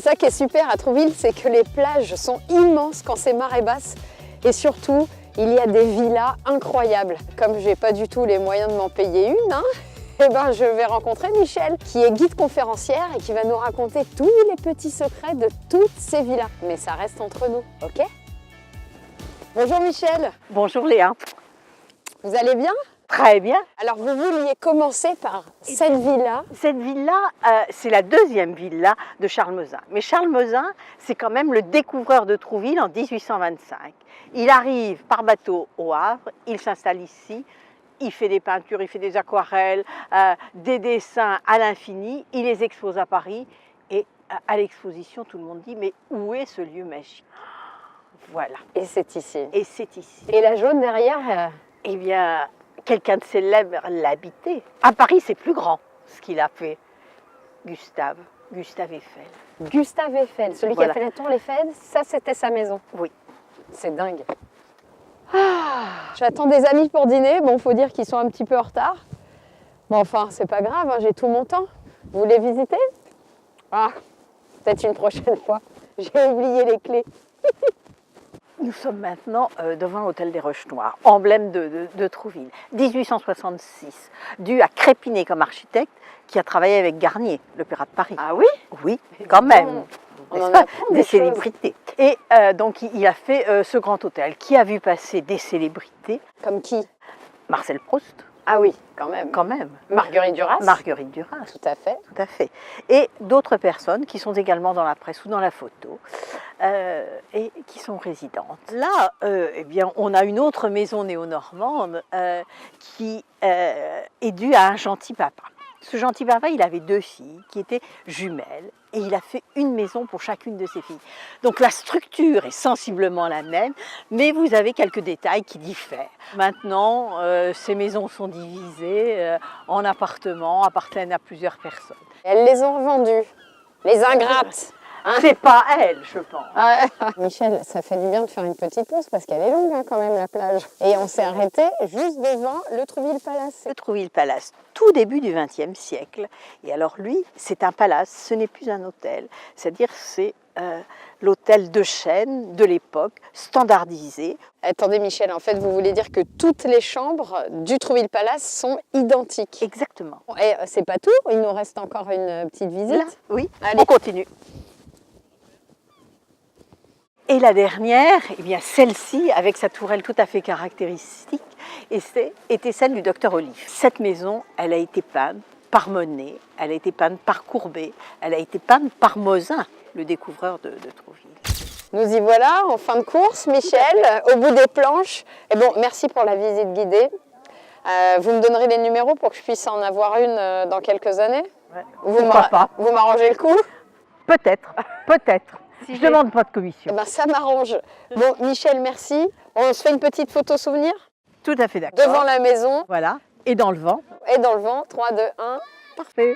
C'est ça qui est super à Trouville, c'est que les plages sont immenses quand c'est marée basse. Et surtout, il y a des villas incroyables. Comme je n'ai pas du tout les moyens de m'en payer une, eh ben, je vais rencontrer Michel, qui est guide conférencière et qui va nous raconter tous les petits secrets de toutes ces villas. Mais ça reste entre nous, ok? Bonjour Michel. Bonjour Léa. Vous allez bien? Très bien. Alors vous vouliez commencer par cette villa. Cette villa, c'est la deuxième villa de Charles Mozin. Mais Charles Mozin, c'est quand même le découvreur de Trouville en 1825. Il arrive par bateau au Havre, il s'installe ici, il fait des peintures, il fait des aquarelles, des dessins à l'infini, il les expose à Paris et à l'exposition, tout le monde dit « mais où est ce lieu magique ?» Voilà. Et c'est ici. Et c'est ici. Et la jaune derrière Eh bien, quelqu'un de célèbre l'habitait. À Paris, c'est plus grand, ce qu'il a fait. Gustave Eiffel. Gustave Eiffel, celui qui a fait la tour Eiffel, ça c'était sa maison. Oui. C'est dingue. J'attends des amis pour dîner. Bon, faut dire qu'ils sont un petit peu en retard. Bon, enfin, c'est pas grave, j'ai tout mon temps. Vous voulez visiter? Ah, peut-être une prochaine fois. J'ai oublié les clés. Nous sommes maintenant devant l'hôtel des Roches Noires, emblème de Trouville. 1866, dû à Crépinet comme architecte, qui a travaillé avec Garnier, l'Opéra de Paris. Ah oui? Oui, quand même. On en Pas apprend des choses. célébrités. Et donc il a fait ce grand hôtel qui a vu passer des célébrités. Comme qui? Marcel Proust. Ah oui, quand même. Quand même. Marguerite Duras. Marguerite Duras. Tout à fait. Tout à fait. Et d'autres personnes qui sont également dans la presse ou dans la photo et qui sont résidentes. Là, eh bien, on a une autre maison néo-normande qui est due à un gentil papa. Ce gentil papa, il avait deux filles qui étaient jumelles et il a fait une maison pour chacune de ses filles. Donc la structure est sensiblement la même, mais vous avez quelques détails qui diffèrent. Maintenant, ces maisons sont divisées en appartements, appartiennent à plusieurs personnes. Elles les ont revendues, les ingrates. C'est pas elle, je pense. Michel, ça fait du bien de faire une petite pause parce qu'elle est longue quand même la plage. Et on s'est arrêté juste devant le Trouville Palace. Le Trouville Palace, tout début du XXe siècle. Et alors lui, c'est un palace, ce n'est plus un hôtel. C'est-à-dire c'est l'hôtel de chêne de l'époque, standardisé. Attendez Michel, en fait vous voulez dire que toutes les chambres du Trouville Palace sont identiques? Exactement. Et c'est pas tout, il nous reste encore une petite visite. Là, oui, allez. On continue. Et la dernière, eh bien celle-ci, avec sa tourelle tout à fait caractéristique, était celle du docteur Olive. Cette maison, elle a été peinte par Monet, elle a été peinte par Courbet, elle a été peinte par Mozin, le découvreur de Trouville. Nous y voilà, en fin de course, Michel, au bout des planches. Et bon, merci pour la visite guidée. Vous me donnerez les numéros pour que je puisse en avoir une dans quelques années? Ouais. Vous m'arrangez le coup? Peut-être, peut-être. Si je ne demande pas de commission. Eh ben, ça m'arrange. Bon, Michel, merci. On se fait une petite photo souvenir? Tout à fait d'accord. Devant la maison. Voilà. Et dans le vent. Et dans le vent. 3, 2, 1. Parfait.